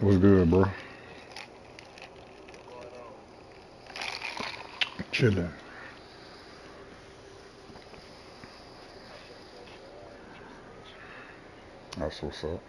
What's good, bro? Chilling. That's what's up.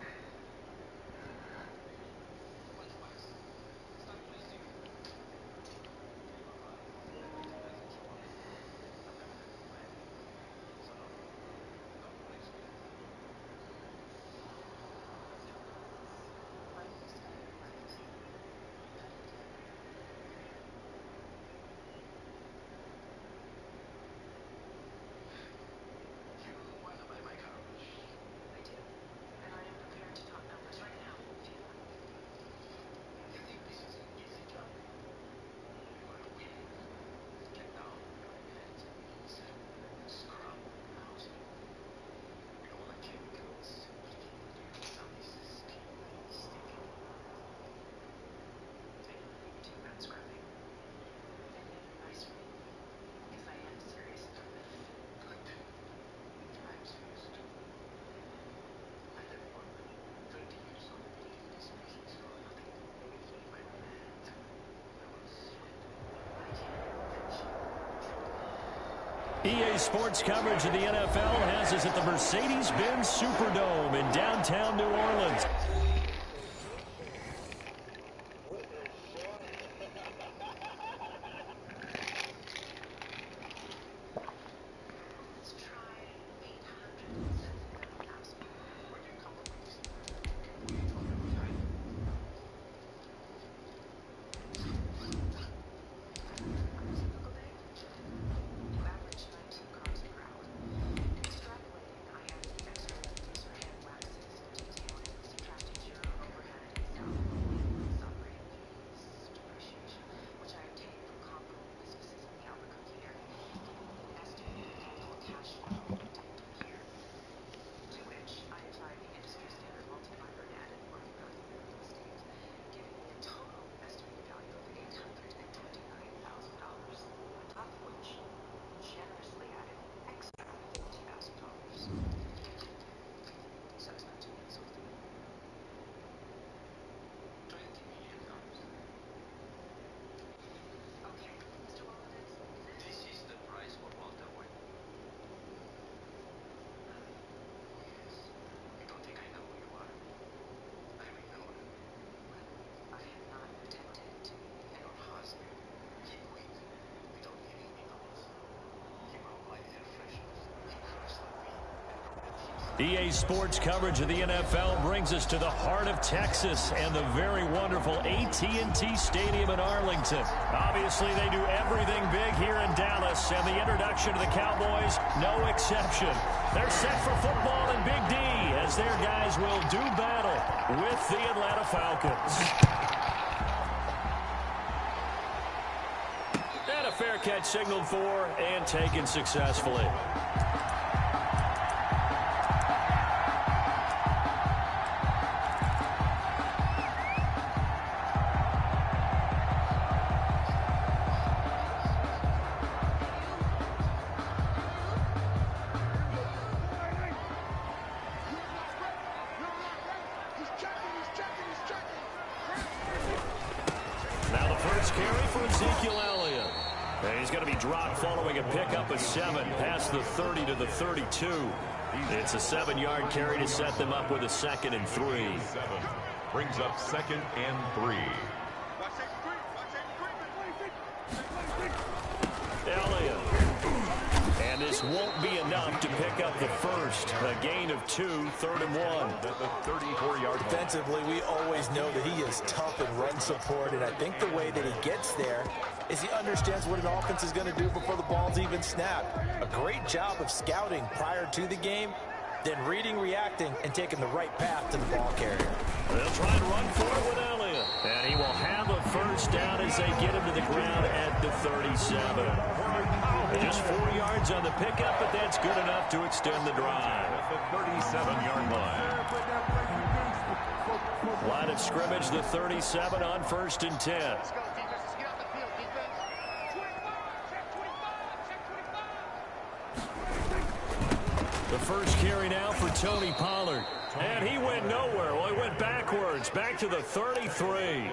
EA Sports coverage of the NFL has us at the Mercedes-Benz Superdome in downtown New Orleans. EA Sports coverage of the NFL brings us to the heart of Texas and the very wonderful AT&T Stadium in Arlington. Obviously, they do everything big here in Dallas, and the introduction to the Cowboys, no exception. They're set for football in Big D as their guys will do battle with the Atlanta Falcons. And a fair catch signaled for and taken successfully. He's going to be dropped following a pickup of 7 past the 30 to the 32. It's a 7-yard carry to set them up with a 2nd and 3. Brings up 2nd and 3. Elliott. And this won't be enough to pick up the first. A gain of 2, 3rd and 1. The 34-yard. Defensively, we always know that he is tough in run support, and I think the way that he gets there is he understands what an offense is going to do before the ball's even snapped. A great job of scouting prior to the game, then reading, reacting, and taking the right path to the ball carrier. They'll try and run for it with Elliott. And he will have a first down as they get him to the ground at the 37. Just 4 yards on the pickup, but that's good enough to extend the drive. At the 37-yard line. Line of scrimmage, the 37 on 1st and 10. The first carry now for Tony Pollard. And he went nowhere. Well, he went backwards, back to the 33.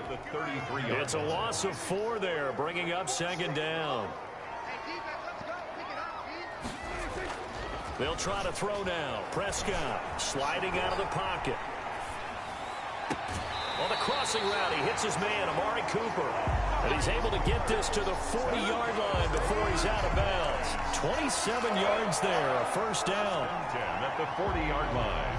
It's a loss of 4 there, bringing up second down. They'll try to throw now. Prescott sliding out of the pocket. On the crossing route, he hits his man, Amari Cooper. And he's able to get this to the 40-yard line before he's out of bounds. 27 yards there, a first down. 10 at the 40-yard line.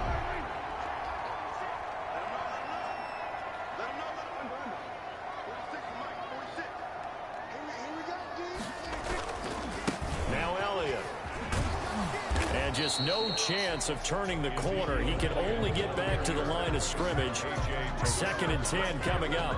Now Elliott. And just no chance of turning the corner. He can only get back to the line of scrimmage. 2nd and 10 coming up.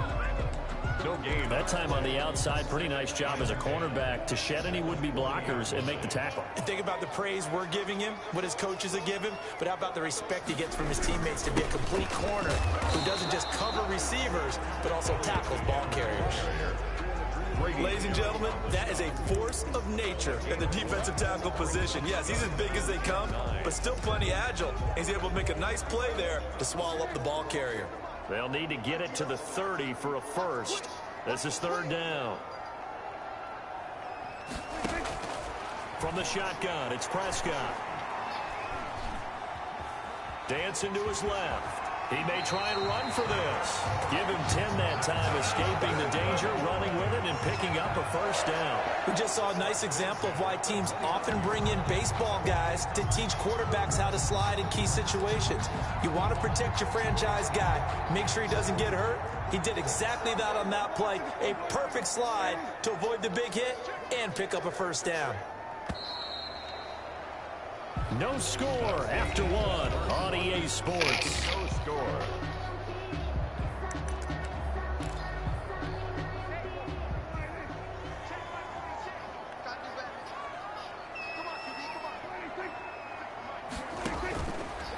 No gain. That time on the outside, pretty nice job as a cornerback to shed any would-be blockers and make the tackle. And think about the praise we're giving him, what his coaches have given, but how about the respect he gets from his teammates to be a complete corner who doesn't just cover receivers, but also tackles ball carriers. Ladies and gentlemen, that is a force of nature in the defensive tackle position. Yes, he's as big as they come, but still plenty agile. He's able to make a nice play there to swallow up the ball carrier. They'll need to get it to the 30 for a first. This is 3rd down. From the shotgun, it's Prescott. Dancing to his left. He may try and run for this. Give him 10 that time, escaping the danger, running with it, and picking up a first down. We just saw a nice example of why teams often bring in baseball guys to teach quarterbacks how to slide in key situations. You want to protect your franchise guy. Make sure he doesn't get hurt. He did exactly that on that play. A perfect slide to avoid the big hit and pick up a first down. No score after 1 on EA Sports. No score.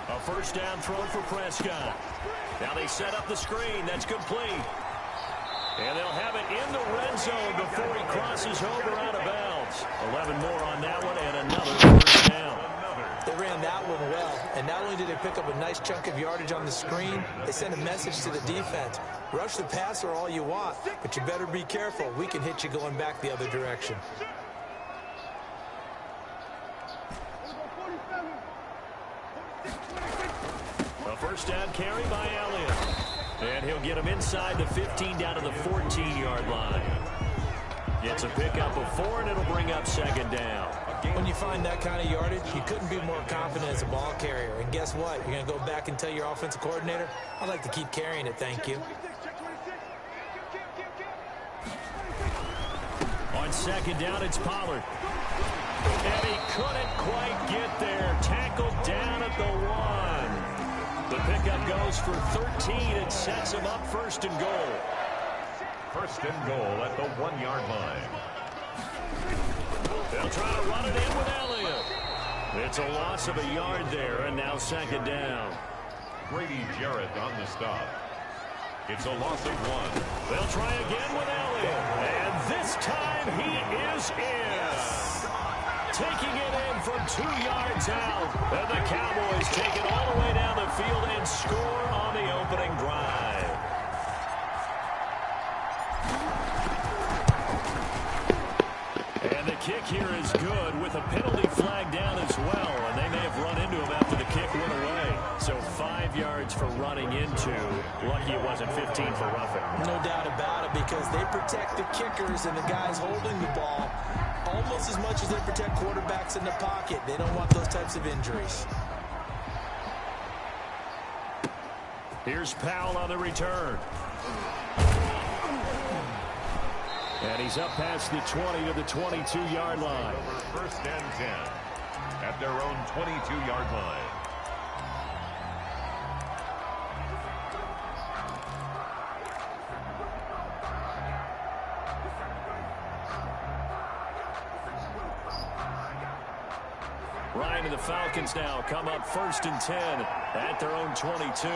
A first down throw for Prescott. Now they set up the screen. That's complete. And they'll have it in the red zone before he crosses over out of bounds. 11 more on that one and another first down. They ran that one well, and not only did they pick up a nice chunk of yardage on the screen, they sent a message to the defense. Rush the passer all you want, but you better be careful. We can hit you going back the other direction. A first down carry by Elliott. And he'll get him inside the 15 down to the 14-yard line. Gets a pickup of 4, and it'll bring up second down. When you find that kind of yardage, you couldn't be more confident as a ball carrier. And guess what? You're going to go back and tell your offensive coordinator, I'd like to keep carrying it, thank you. On second down, it's Pollard. And he couldn't quite get there. Tackled down at the 1. The pickup goes for 13. It sets him up 1st and goal. 1st and goal at the 1-yard line. They'll try to run it in with Elliott. It's a loss of a yard there, and now second down. Grady Jarrett on the stop. It's a loss of 1. They'll try again with Elliott. And this time he is in. Taking it in from 2 yards out. And the Cowboys take it all the way down the field and score on the opening drive. And the kick here is good with a penalty flag down as well. And they may have run into him after the kick went away. So 5 yards for running into. Lucky it wasn't 15 for roughing. No doubt about it, because they protect the kickers and the guys holding the ball almost as much as they protect quarterbacks in the pocket. They don't want those types of injuries. Here's Powell on the return. And he's up past the 20 to the 22-yard line. 1st and 10 at their own 22-yard line. Ryan and the Falcons now come up 1st and 10 at their own 22.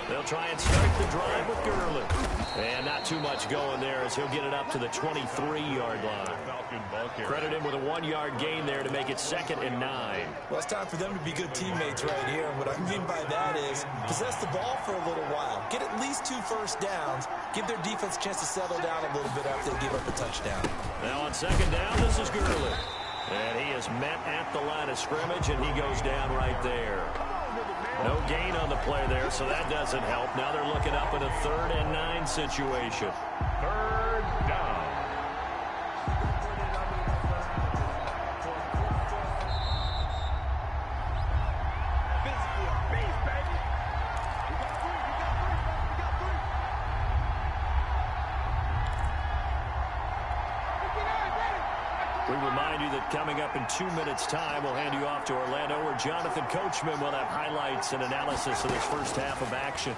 They'll try and start the drive with Gurley. And not too much going there as he'll get it up to the 23-yard line. Credit him with a 1-yard gain there to make it 2nd and 9. Well, it's time for them to be good teammates right here. And what I mean by that is possess the ball for a little while. Get at least 2 first downs. Give their defense a chance to settle down a little bit after they give up a touchdown. Now on 2nd down, this is Gurley. And he is met at the line of scrimmage, and he goes down right there. No gain on the play there, so that doesn't help. Now they're looking up in a 3rd and 9 situation. 3rd down. We remind you that coming up in 2 minutes' time, we'll hand you off to Orlando, where Jonathan Coachman will have highlights and analysis of this first half of action.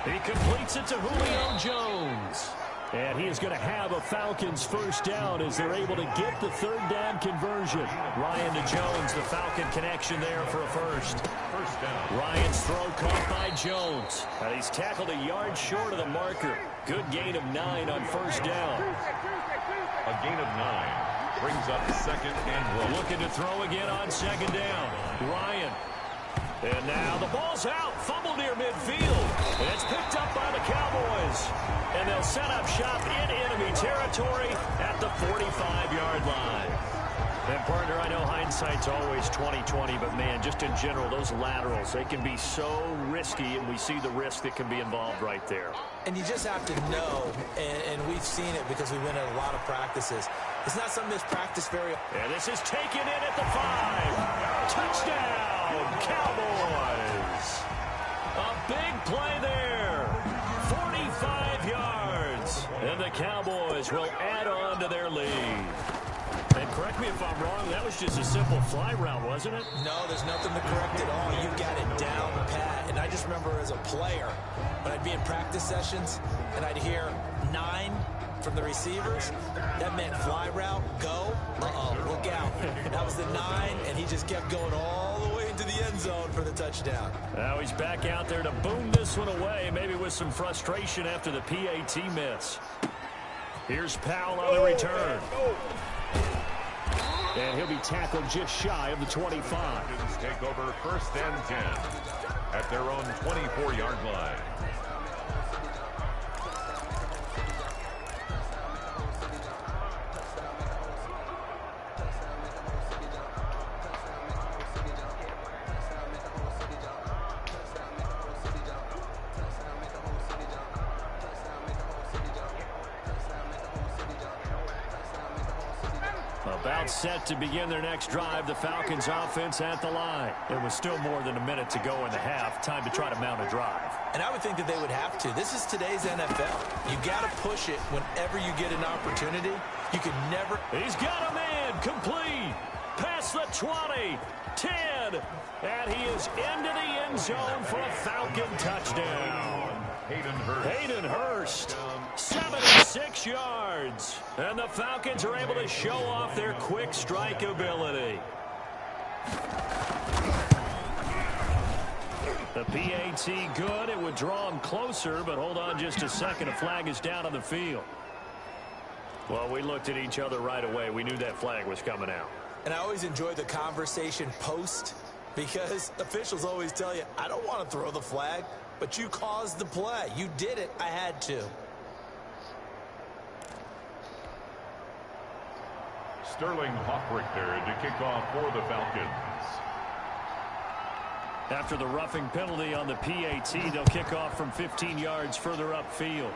He completes it to Julio Jones. And he is going to have a Falcons first down as they're able to get the 3rd down conversion. Ryan to Jones, the Falcon connection there for a first. First down. Ryan's throw caught by Jones. And he's tackled a yard short of the marker. Good gain of 9 on first down. A gain of 9 brings up 2nd and 1. Looking to throw again on 2nd down. Ryan. And now the ball's out. Fumble near midfield. And it's picked up by the Cowboys. And they'll set up shop in enemy territory at the 45-yard line. And, partner, I know hindsight's always 20/20, but, man, just in general, those laterals, they can be so risky, and we see the risk that can be involved right there. And you just have to know, and we've seen it because we've been at a lot of practices. It's not something that's practiced very often. And this is taken in at the 5. Touchdown, Cowboys. A big play there. 45 yards. And the Cowboys will add on to their lead. And correct me if I'm wrong, that was just a simple fly route, wasn't it? No, there's nothing to correct at all. You got it down pat. And I just remember as a player, when I'd be in practice sessions and I'd hear 9 from the receivers, that meant fly route, go, look out. That was the 9, and he just kept going all the way into the end zone for the touchdown. Now he's back out there to boom this one away, maybe with some frustration after the PAT miss. Here's Powell on the return. And he'll be tackled just shy of the 25. Falcons take over 1st and 10 at their own 24-yard line. About set to begin their next drive, the Falcons offense at the line. It was still more than a minute to go in the half. Time to try to mount a drive. And I would think that they would have to. This is today's NFL. You got to push it whenever you get an opportunity. You can never. He's got a man complete. Past the 20, 10, and he is into the end zone for a Falcon touchdown. Hayden Hurst, 76 yards. And the Falcons are able to show off their quick strike ability. The PAT good. It would draw him closer, but hold on just a second. A flag is down on the field. Well, we looked at each other right away. We knew that flag was coming out. And I always enjoy the conversation post because officials always tell you, I don't want to throw the flag, but you caused the play. You did it. I had to. Sterling Hockrichter to kick off for the Falcons. After the roughing penalty on the PAT, they'll kick off from 15 yards further upfield.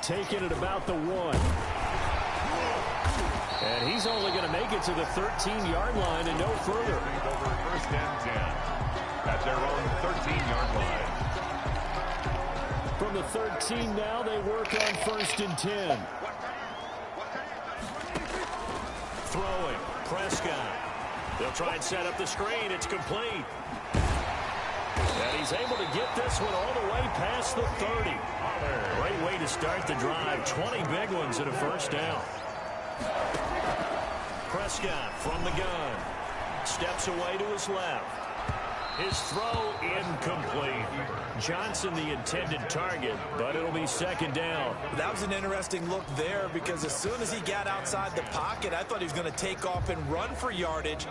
Taken at about the 1. And he's only going to make it to the 13-yard line and no further. Over 1st and 10 at their own 13-yard line. From the 13 now, they work on 1st and 10. Throwing, Prescott. They'll try and set up the screen. It's complete. And he's able to get this one all the way past the 30. Great way to start the drive. 20 big ones and a first down. Prescott from the gun. Steps away to his left. His throw incomplete. Johnson the intended target, but it'll be second down. That was an interesting look there because as soon as he got outside the pocket, I thought he was going to take off and run for yardage.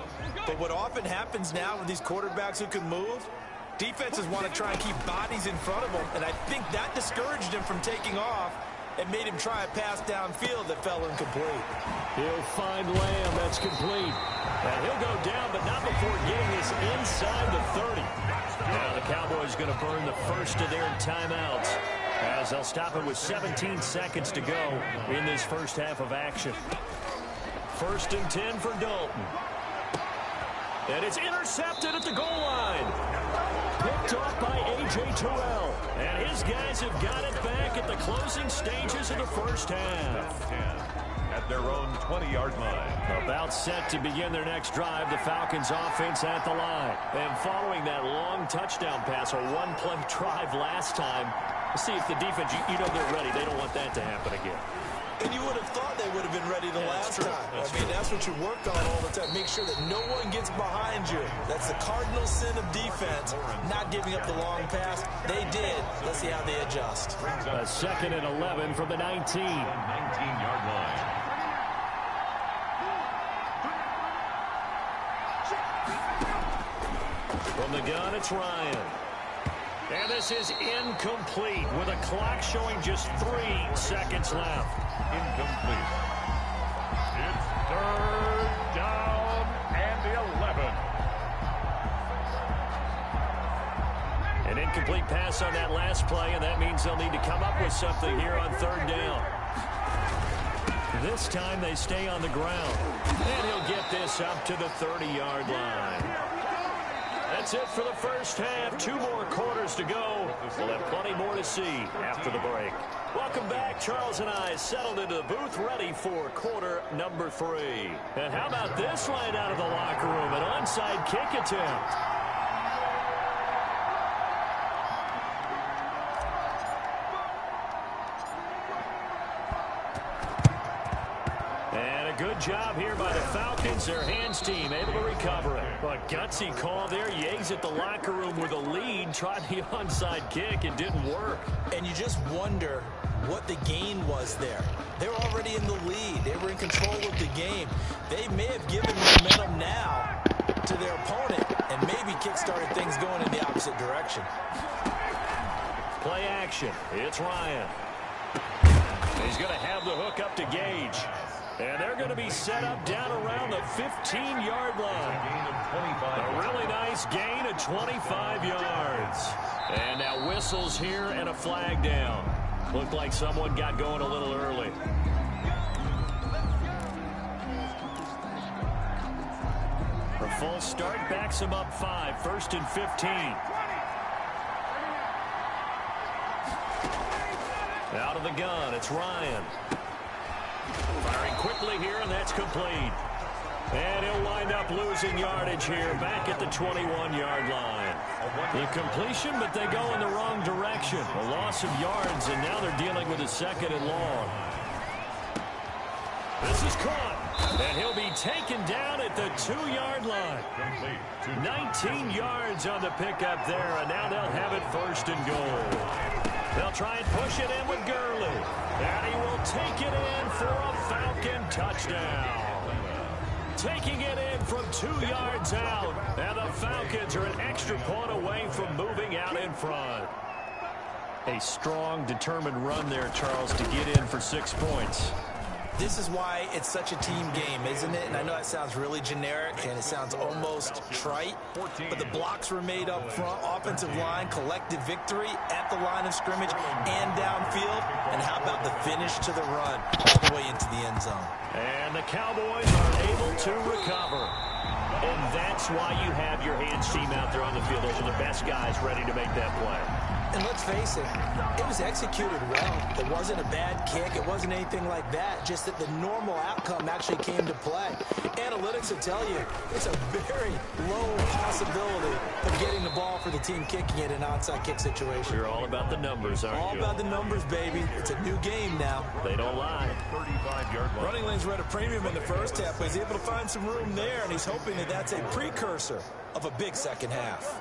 But what often happens now with these quarterbacks who can move, defenses want to try and keep bodies in front of them, and I think that discouraged him from taking off and made him try a pass downfield that fell incomplete. He'll find Lamb. That's complete. And he'll go down, but not before getting this inside the 30. Now the Cowboys going to burn the first of their timeouts as they'll stop it with 17 seconds to go in this first half of action. 1st and 10 for Dalton. And it's intercepted at the goal line. Picked off by A.J. Terrell. And his guys have got it back at the closing stages of the first half. At their own 20-yard line. About set to begin their next drive, the Falcons offense at the line. And following that long touchdown pass, a one-play drive last time, let's see if the defense, you know they're ready. They don't want that to happen again. And you would have thought they would have been ready the last time. That's what you work on all the time. Make sure that no one gets behind you. That's the cardinal sin of defense, not giving up the long pass. They did. Let's see how they adjust. A 2nd and 11 from the 19. 19-yard line. From the gun, it's Ryan. And this is incomplete with a clock showing just 3 seconds left. Incomplete. It's 3rd down and 11. An incomplete pass on that last play, and that means they'll need to come up with something here on 3rd down. This time they stay on the ground. And he'll get this up to the 30-yard line. That's it for the first half. 2 more quarters to go. We'll have plenty more to see after the break. Welcome back. Charles and I settled into the booth ready for quarter number 3. And how about this right out of the locker room? An onside kick attempt. Good job here by the Falcons. Their hands team able to recover it. But gutsy call there. Yates at the locker room with a lead. Tried the onside kick. It didn't work. And you just wonder what the gain was there. They were already in the lead. They were in control of the game. They may have given momentum now to their opponent and maybe kick-started things going in the opposite direction. Play action. It's Ryan. He's going to have the hook up to Gage. And they're going to be set up down around the 15-yard line. A really nice gain of 25 yards. And now whistles here and a flag down. Looked like someone got going a little early. The full start backs him up 5. 1st and 15. Out of the gun, it's Ryan. Firing quickly here, and that's complete. And he'll wind up losing yardage here back at the 21-yard line. The completion, but they go in the wrong direction. A loss of yards, and now they're dealing with a 2nd and long. This is caught, and he'll be taken down at the 2-yard line. 19 yards on the pickup there, and now they'll have it 1st and goal. They'll try and push it in with Gurley. And he will take it in for a Falcon touchdown. Taking it in from 2 yards out. And the Falcons are an extra point away from moving out in front. A strong, determined run there, Charles, to get in for 6 points. This is why it's such a team game, isn't it? And I know that sounds really generic and it sounds almost trite, but the blocks were made up front, offensive line, collective victory at the line of scrimmage and downfield. And how about the finish to the run all the way into the end zone? And the Cowboys are able to recover. And that's why you have your hands team out there on the field. Those are the best guys ready to make that play. And let's face it, it was executed well. It wasn't a bad kick. It wasn't anything like that. Just that the normal outcome actually came to play. Analytics will tell you it's a very low possibility of getting the ball for the team kicking it in an onside kick situation. You're all about the numbers, aren't you? All about the numbers, baby. It's a new game now. They don't lie. 35-yard line. Running lanes were at a premium in the first half, but he's able to find some room there, and he's hoping that that's a precursor of a big second half.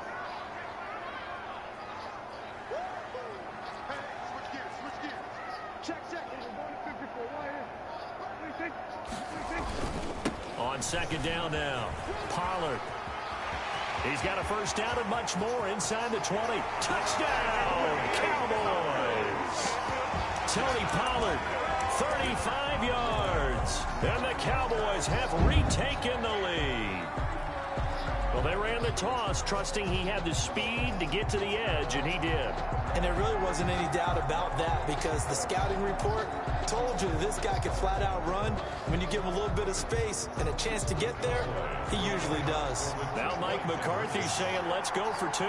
On second down now, Pollard. He's got a first down and much more inside the 20. Touchdown, Cowboys! Tony Pollard, 35 yards. And the Cowboys have retaken the lead. Well, they ran the toss, trusting he had the speed to get to the edge, and he did. And there really wasn't any doubt about that because the scouting report told you this guy could flat out run. When you give him a little bit of space and a chance to get there, he usually does. Now Mike McCarthy saying, let's go for two.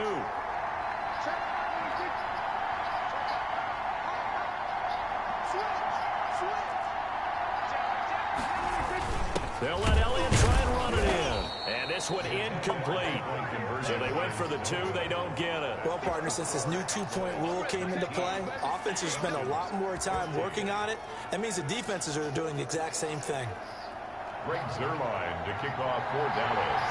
They'll let Elliott try and run it in. And this one incomplete. So they went for the two. They don't get it. Well, partner, since this new two-point rule came into play, offenses spend a lot more time working on it. That means the defenses are doing the exact same thing. Greg Zuerlein to kick off for Dallas.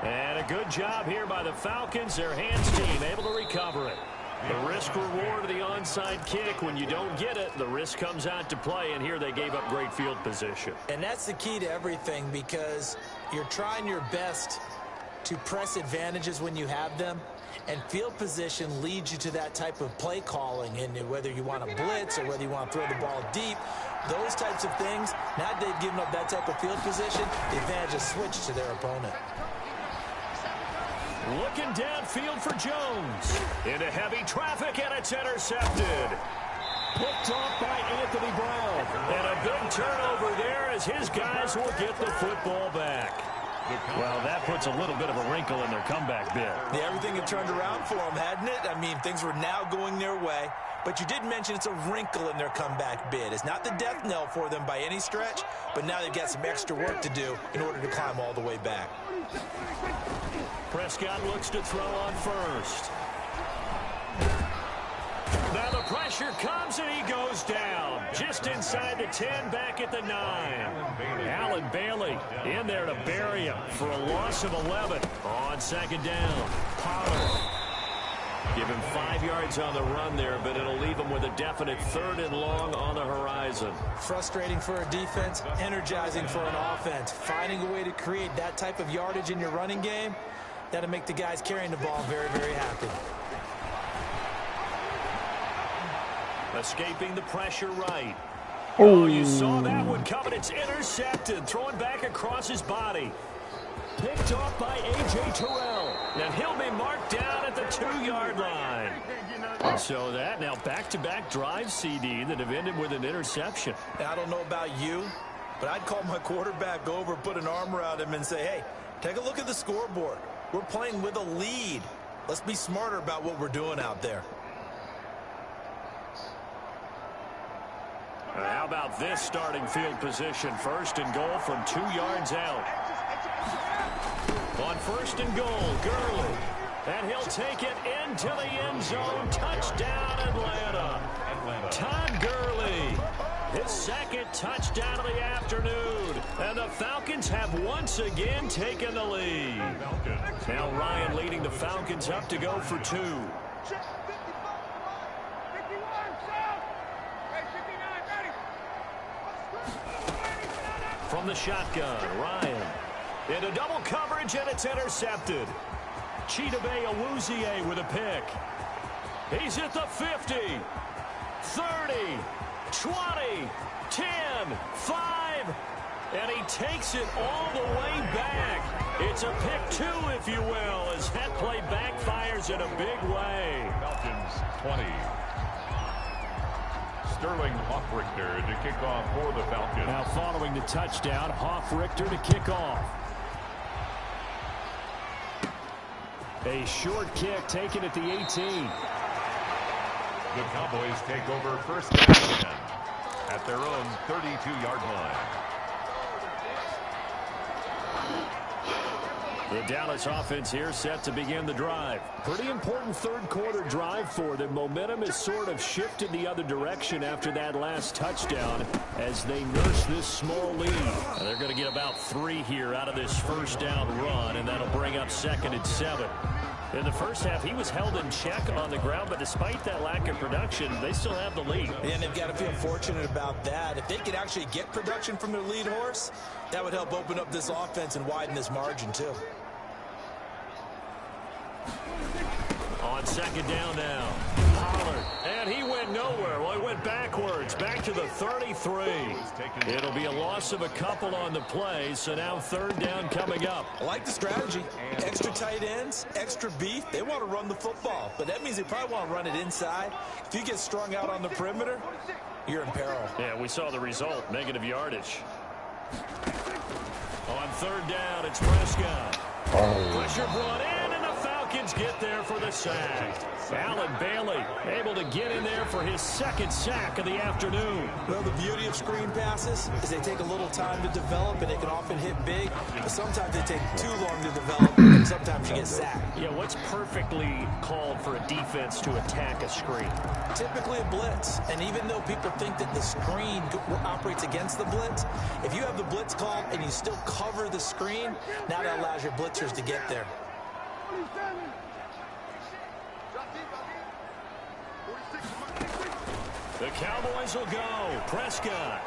And a good job here by the Falcons. Their hands team able to recover it. The risk reward of the onside kick. When you don't get it, the risk comes out to play, and here they gave up great field position. And that's the key to everything because you're trying your best to press advantages when you have them, and field position leads you to that type of play calling. And whether you want to blitz or whether you want to throw the ball deep, those types of things, now they've given up that type of field position, the advantage is switched to their opponent. Looking downfield for Jones. Into heavy traffic, and it's intercepted. Picked off by Anthony Brown. And a big turnover there as his guys will get the football back. Well, that puts a little bit of a wrinkle in their comeback bid. Yeah, everything had turned around for them, hadn't it? I mean, things were now going their way. But you did mention it's a wrinkle in their comeback bid. It's not the death knell for them by any stretch, but now they've got some extra work to do in order to climb all the way back. Prescott looks to throw on first. Now the pressure comes and he goes down. Just inside the 10, back at the 9. Allen Bailey in there to bury him for a loss of 11. On second down, Pollard. Give him 5 yards on the run there, but it'll leave him with a definite 3rd and long on the horizon. Frustrating for a defense, energizing for an offense. Finding a way to create that type of yardage in your running game, that'll make the guys carrying the ball very, very happy. Escaping the pressure right. Oh, you saw that one coming. It's intercepted. Throwing back across his body. Picked off by A.J. Terrell. And he'll be marked down at the 2-yard line. So that now back-to-back drive CD that have ended with an interception. Now, I don't know about you, but I'd call my quarterback over, put an arm around him and say, hey, take a look at the scoreboard. We're playing with a lead. Let's be smarter about what we're doing out there. How about this starting field position? 1st and goal from 2 yards out. On 1st and goal, Gurley. And he'll take it into the end zone. Touchdown, Atlanta. Todd Gurley. His 2nd touchdown of the afternoon. And the Falcons have once again taken the lead. Now Ryan leading the Falcons up to go for 2. From the shotgun, Ryan. Into double coverage, and it's intercepted. Chidobe Awuzie with a pick. He's at the 50, 30, 20, 10, 5, and he takes it all the way back. It's a pick 2, if you will, as that play backfires in a big way. Falcons 20. Sterling Hoffrichter to kick off for the Falcons. Now following the touchdown, Hoffrichter to kick off. A short kick taken at the 18. The Cowboys take over 1st and 10 at their own 32-yard line. The Dallas offense here set to begin the drive. Pretty important third-quarter drive for them. Momentum is sort of shifted the other direction after that last touchdown as they nurse this small lead. They're going to get about 3 here out of this first down run, and that'll bring up 2nd and 7. In the first half, he was held in check on the ground, but despite that lack of production, they still have the lead. And they've got to feel fortunate about that. If they could actually get production from their lead horse, that would help open up this offense and widen this margin, too. On 2nd down now, Pollard, and he went nowhere. Well, he went backwards, back to the 33. It'll be a loss of a couple on the play, so now 3rd down coming up. I like the strategy. Extra tight ends, extra beef. They want to run the football, but that means they probably want to run it inside. If you get strung out on the perimeter, you're in peril. Yeah, we saw the result, negative yardage. On 3rd down, it's Prescott. Pressure brought in, and the Falcons get there for the sack. Allen Bailey able to get in there for his 2nd sack of the afternoon. Well, the beauty of screen passes is they take a little time to develop, and they can often hit big, but sometimes they take too long to develop, and sometimes you get sacked. Yeah, what's perfectly called for a defense to attack a screen? Typically a blitz, and even though people think that the screen operates against the blitz, if you have the blitz called and you still cover the screen, now that allows your blitzers to get there. The Cowboys will go. Prescott.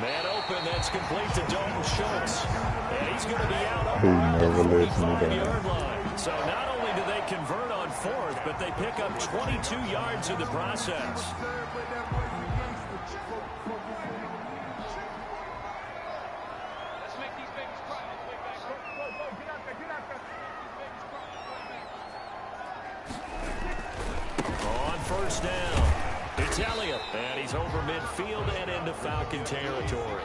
Man open, that's complete to Dalton Schultz. And he's going to be out up around the 45-yard line. So not only do they convert on 4th, but they pick up 22 yards in the process. On 1st down, it's Elliott, and he's over midfield and into Falcon territory.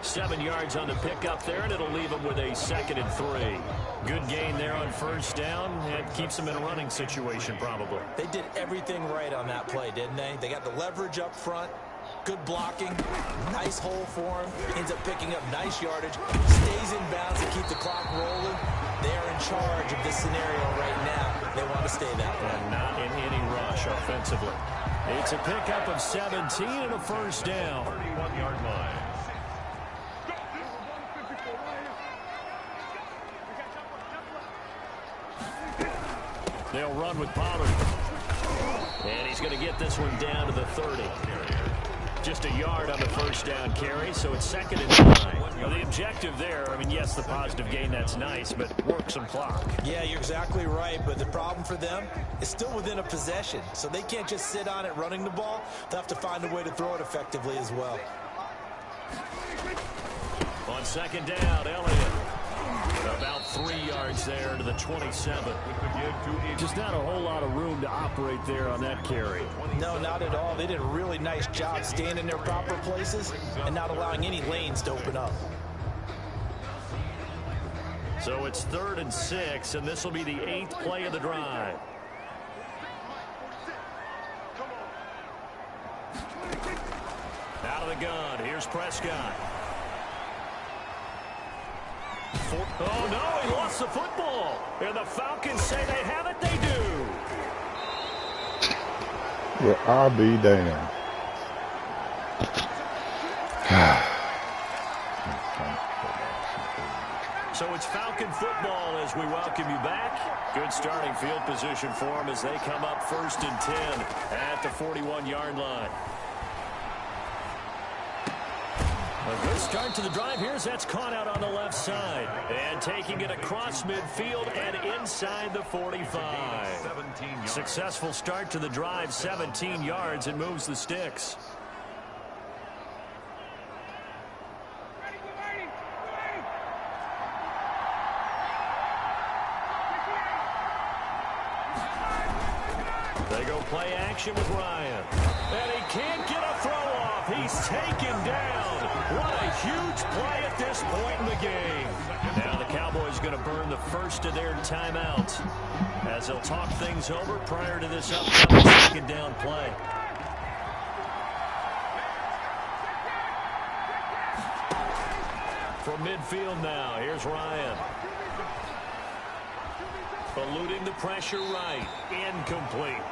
7 yards on the pickup there, and it'll leave him with a 2nd and 3. Good gain there on 1st down, and keeps him in a running situation probably. They did everything right on that play, didn't they? They got the leverage up front, good blocking, nice hole for him, ends up picking up nice yardage, stays in bounds to keep the clock rolling. They're in charge of this scenario right now. They want to stay that way. And not in any rush offensively. It's a pickup of 17 and a 1st down. 31-yard line. They'll run with Pollard. And he's going to get this one down to the 30. Just a yard on the 1st down carry, so it's 2nd and 9. Well, the objective there, I mean, yes, the positive gain, that's nice, but work some clock. Yeah, you're exactly right, but the problem for them is still within a possession, so they can't just sit on it running the ball. They'll have to find a way to throw it effectively as well. On 2nd down, Elliott. About 3 yards there to the 27. Just not a whole lot of room to operate there on that carry. No, not at all. They did a really nice job staying in their proper places and not allowing any lanes to open up. So it's 3rd and 6, and this will be the 8th play of the drive. Out of the gun, here's Prescott. Oh, no, he lost the football. And the Falcons say they have it. They do. Well, I'll be damned. So it's Falcon football as we welcome you back. Good starting field position for them as they come up 1st and 10 at the 41-yard line. A good start to the drive here as that's caught out on the left side. And taking it across midfield and inside the 45. Successful start to the drive, 17 yards, and moves the sticks. They go play action with Ryan. And he can't get a throw off. He's taken down. What a huge play at this point in the game. Now the Cowboys going to burn the first of their timeouts as they'll talk things over prior to this upcoming 2nd down play. From midfield now, here's Ryan. Eluding the pressure right. Incomplete.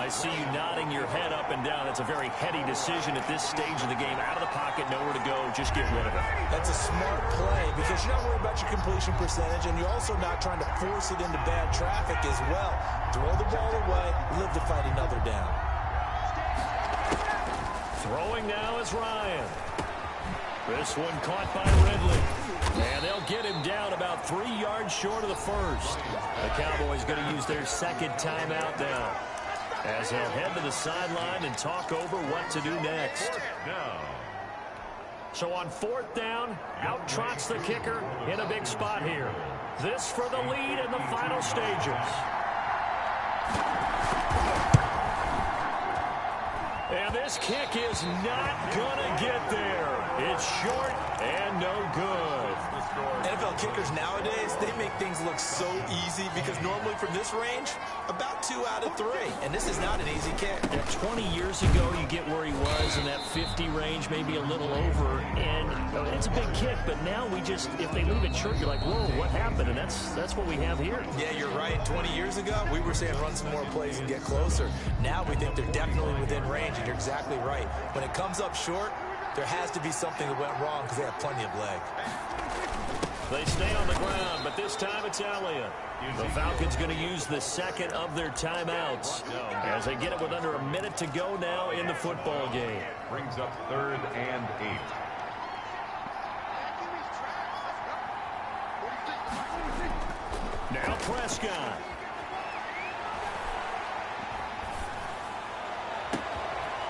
I see you nodding your head up and down. That's a very heady decision at this stage of the game. Out of the pocket, nowhere to go. Just get rid of it. That's a smart play because you're not worried about your completion percentage, and you're also not trying to force it into bad traffic as well. Throw the ball away, live to fight another down. Throwing now is Ryan. This one caught by Ridley. And they'll get him down about 3 yards short of the first. The Cowboys going to use their second timeout now, as they'll head to the sideline and talk over what to do next. So on 4th down, out trots the kicker in a big spot here. This for the lead in the final stages. And this kick is not going to get there. It's short and no good. NFL kickers nowadays, they make things look so easy because normally from this range, about 2 out of 3. And this is not an easy kick. 20 years ago, you get where he was in that 50 range, maybe a little over. And it's a big kick, but now we just, if they leave it short, you're like, whoa, what happened? And that's what we have here. Yeah, you're right. 20 years ago, we were saying run some more plays and get closer. Now we think they're definitely within range, and you're exactly right. When it comes up short, there has to be something that went wrong because they have plenty of leg. They stay on the ground, but this time it's Elliott. The Falcons going to use the second of their timeouts as they get it with under a minute to go now in the football game. Brings up 3rd and 8. Now Prescott.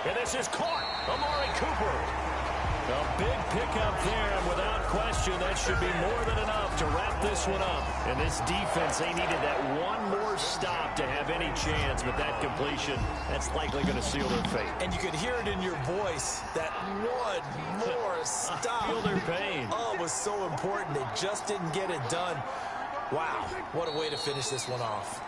And this is caught. Amari Cooper. A big pickup there, and without question, that should be more than enough to wrap this one up. And this defense, they needed that one more stop to have any chance, but that completion, that's likely going to seal their fate. And you could hear it in your voice, that one more stop. I feel their pain. Oh, it was so important. They just didn't get it done. Wow, what a way to finish this one off.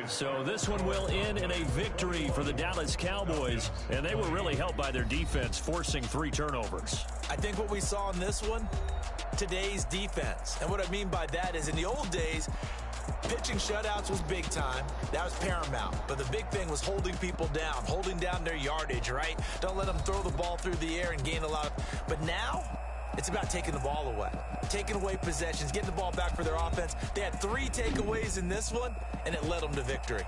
So this one will end in a victory for the Dallas Cowboys, and they were really helped by their defense, forcing 3 turnovers. I think what we saw in this one, today's defense. And what I mean by that is in the old days, pitching shutouts was big time. That was paramount. But the big thing was holding people down, holding down their yardage, right? Don't let them throw the ball through the air and gain a lot of... But now, it's about taking the ball away, taking away possessions, getting the ball back for their offense. They had 3 takeaways in this one, and it led them to victory.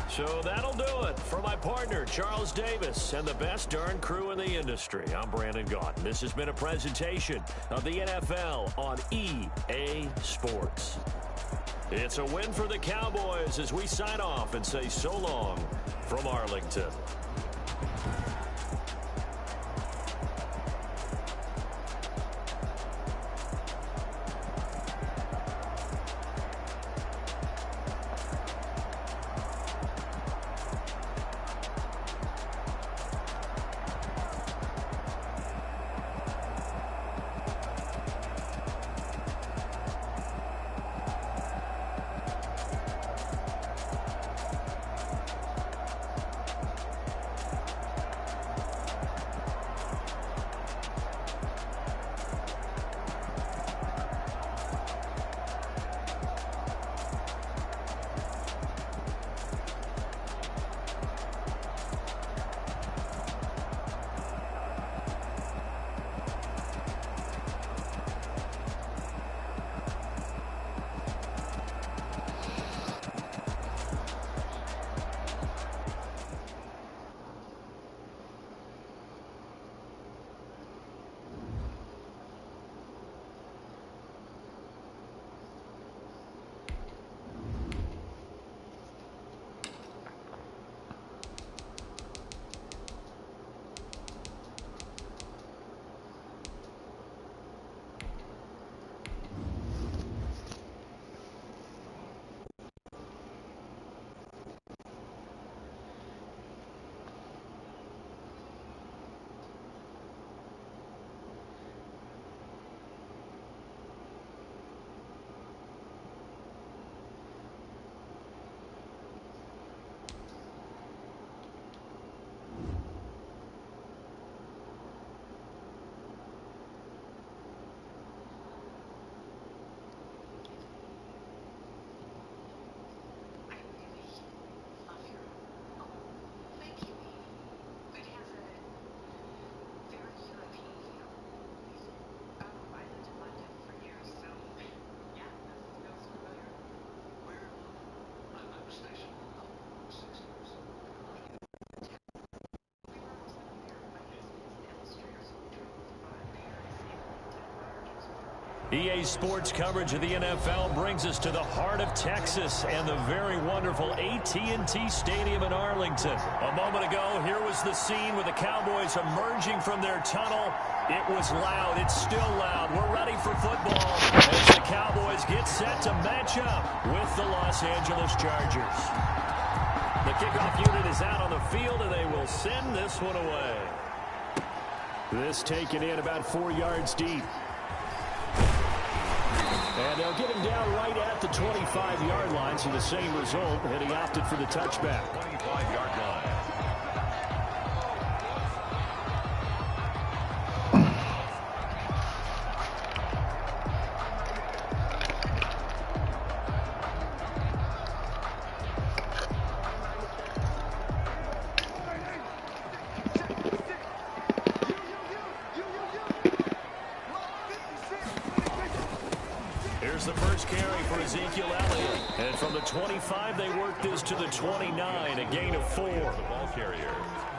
So that'll do it for my partner, Charles Davis, and the best darn crew in the industry. I'm Brandon Gaudin. This has been a presentation of the NFL on EA Sports. It's a win for the Cowboys as we sign off and say so long from Arlington. EA Sports coverage of the NFL brings us to the heart of Texas and the very wonderful AT&T Stadium in Arlington. A moment ago, here was the scene with the Cowboys emerging from their tunnel. It was loud. It's still loud. We're ready for football as the Cowboys get set to match up with the Los Angeles Chargers. The kickoff unit is out on the field, and they will send this one away. This taken in about 4 yards deep. And they'll get him down right at the 25-yard line, so the same result, and he opted for the touchback. 25-yard line. Here's the first carry for Ezekiel Elliott. And from the 25, they work this to the 29, a gain of 4. The ball carrier.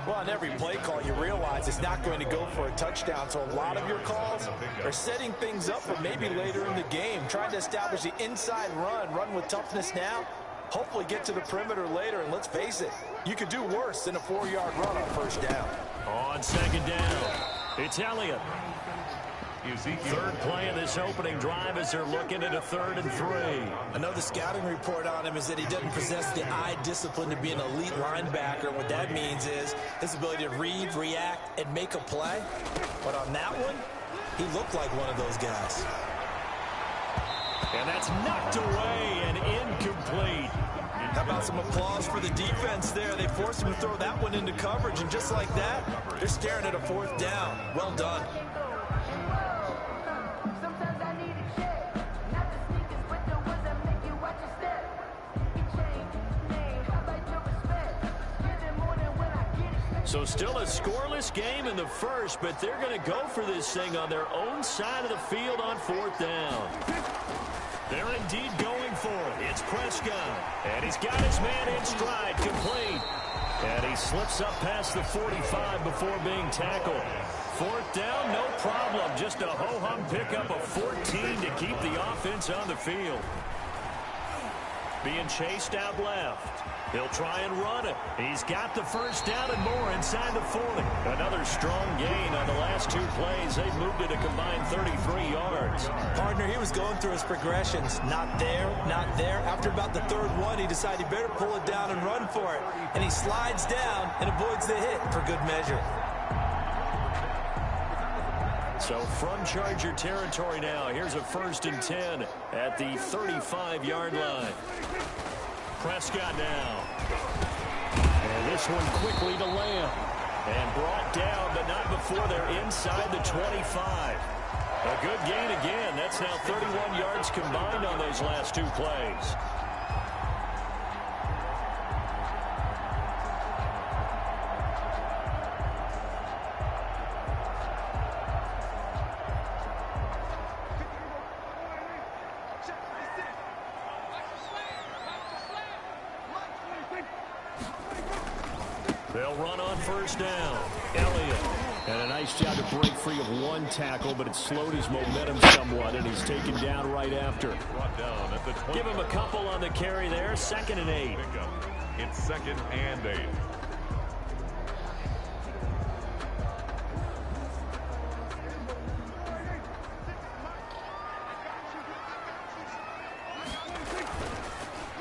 Well, on every play call, you realize it's not going to go for a touchdown. So a lot of your calls are setting things up for maybe later in the game, trying to establish the inside run with toughness now, hopefully get to the perimeter later. And let's face it, you could do worse than a 4-yard run on first down. On second down, it's Elliott. Ezekiel. Third play of this opening drive as they're looking at a 3rd and 3. I know the scouting report on him is that he doesn't possess the eye discipline to be an elite linebacker. What that means is his ability to read, react, and make a play. But on that one, he looked like one of those guys. And that's knocked away and incomplete. How about some applause for the defense there? They forced him to throw that one into coverage, and just like that, they're staring at a 4th down. Well done. So still a scoreless game in the first, but they're going to go for this thing on their own side of the field on 4th down. They're indeed going for it. It's Prescott, and he's got his man in stride, complete. And he slips up past the 45 before being tackled. 4th down, no problem. Just a ho-hum pickup of 14 to keep the offense on the field. Being chased out left. He'll try and run it. He's got the first down and more inside the 40. Another strong gain on the last 2 plays. They've moved it a combined 33 yards. Partner, he was going through his progressions. Not there, not there. After about the 3rd one, he decided he better pull it down and run for it. And he slides down and avoids the hit for good measure. So from Charger territory now, here's a 1st and 10 at the 35-yard line. Prescott now. And this one quickly to Lamb. And brought down, but not before they're inside the 25. A good gain again. That's now 31 yards combined on those last 2 plays. They'll run on first down. Elliott. And a nice job to break free of 1 tackle, but it slowed his momentum somewhat, and he's taken down right after. Brought down at the 20. Give him a couple on the carry there. 2nd and 8. It's 2nd and 8.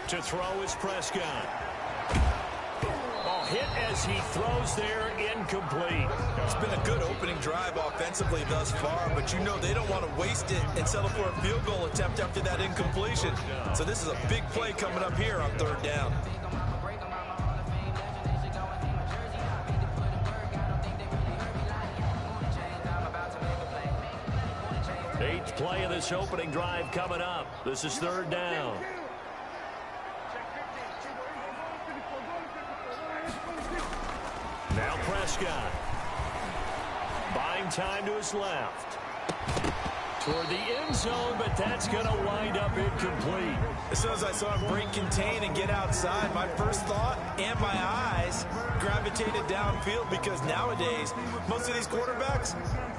To throw is Prescott. Hit as he throws there, incomplete. It's been a good opening drive offensively thus far, but you know they don't want to waste it and settle for a field goal attempt after that incompletion. So this is a big play coming up here on 3rd down. Eighth play of this opening drive coming up. This is 3rd down. Now Prescott. Buying time to his left. toward the end zone, but that's going to wind up incomplete. As soon as I saw him break contain and get outside, my first thought and my eyes gravitated downfield, because nowadays, most of these quarterbacks,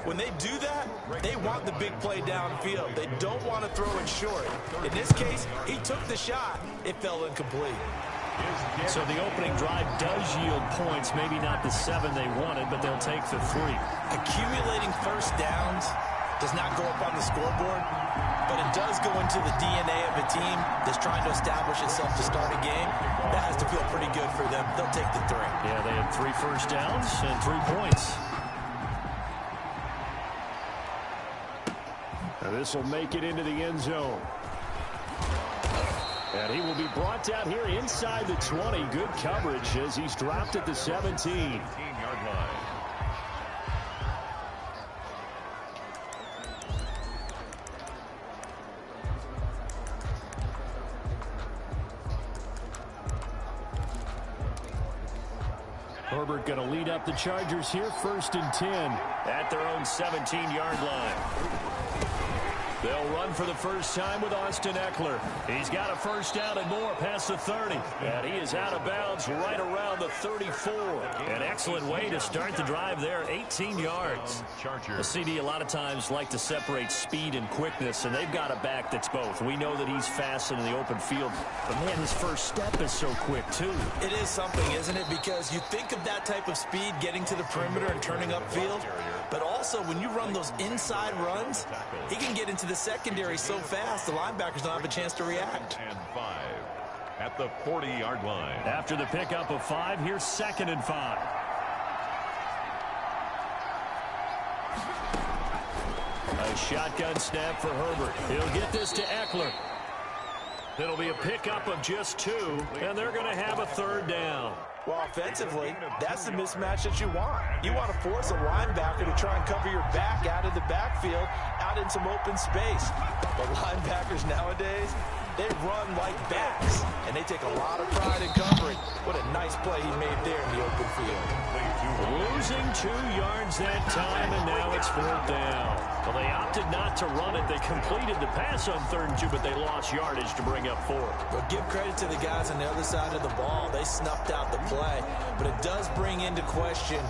when they do that, they want the big play downfield. They don't want to throw it short. In this case, he took the shot. It fell incomplete. So the opening drive does yield points, maybe not the 7 they wanted, but they'll take the 3. Accumulating first downs does not go up on the scoreboard, but it does go into the DNA of a team that's trying to establish itself to start a game. That has to feel pretty good for them. They'll take the 3. Yeah, they had 3 first downs and 3 points. Now this will make it into the end zone. And he will be brought down here inside the 20. Good coverage as he's dropped at the 17-yard line. Herbert going to lead up the Chargers here, 1st and 10 at their own 17-yard line. They'll run for the first time with Austin Eckler. He's got a first down and more past the 30. And he is out of bounds right around the 34. An excellent way to start the drive there, 18 yards. The CD a lot of times like to separate speed and quickness, and they've got a back that's both. We know that he's fast in the open field, but man, his first step is so quick too. It is something, isn't it? Because you think of that type of speed getting to the perimeter and turning upfield, but also when you run those inside runs, he can get into the secondary so fast the linebackers don't have a chance to react. And 5 at the 40-yard line. After the pickup of 5, here's 2nd and 5. A shotgun snap for Herbert. He'll get this to Eckler. It'll be a pickup of just 2, and they're going to have a 3rd down. Well, offensively, that's the mismatch that you want. You want to force a linebacker to try and cover your back out of the backfield, out in some open space. But linebackers nowadays, they run like backs, and they take a lot of pride in covering. What a nice play he made there in the open field. Losing 2 yards that time, and now it's 4th down. Well, they opted not to run it. They completed the pass on 3rd and 2, but they lost yardage to bring up 4. But give credit to the guys on the other side of the ball. They snuffed out the play. But it does bring into question,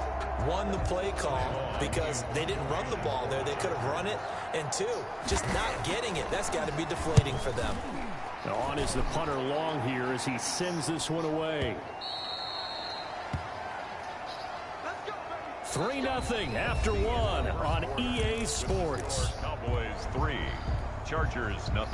1, the play call, because they didn't run the ball there. They could have run it. And 2, just not getting it. That's got to be deflating for them. Now on is the punter Long here as he sends this one away. 3-0 after 1 on EA Sports. Cowboys 3, Chargers 0.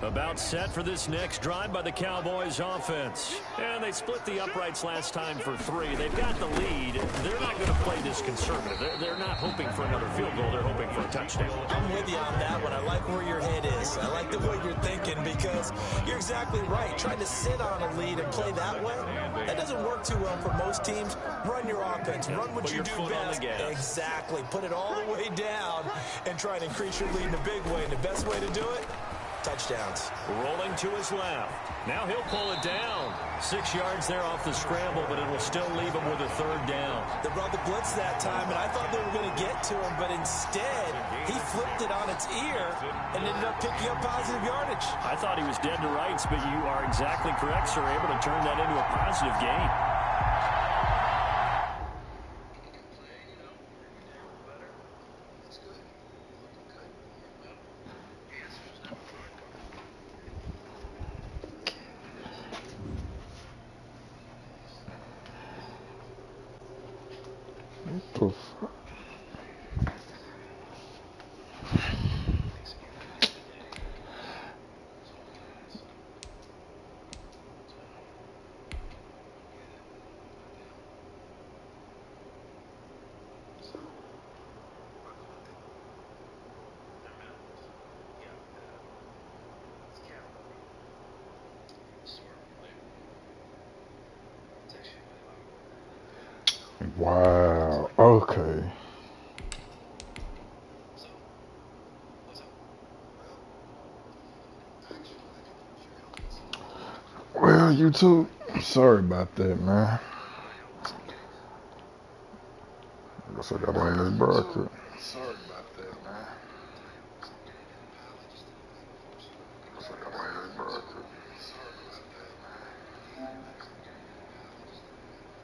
About set for this next drive by the Cowboys offense. And they split the uprights last time for 3. They've got the lead. They're not going to play this conservative. They're not hoping for another field goal. They're hoping for a touchdown. I'm with you on that one. I like where your head is. I like the way you're thinking, because you're exactly right. Trying to sit on a lead and play that way, that doesn't work too well for most teams. Run your offense. Run what you do best. Exactly. Put it all the way down and try and increase your lead in a big way. And the best way to do it, touchdowns. Rolling to his left. Now he'll pull it down. 6 yards there off the scramble, but it'll still leave him with a 3rd down. They brought the blitz that time, and I thought they were going to get to him, but instead, he flipped it on its ear and ended up picking up positive yardage. I thought he was dead to rights, but you are exactly correct, sir. Able to turn that into a positive gain. Poof. Wow. Okay. YouTube. Sorry about that, man. I guess I got on this broadcast.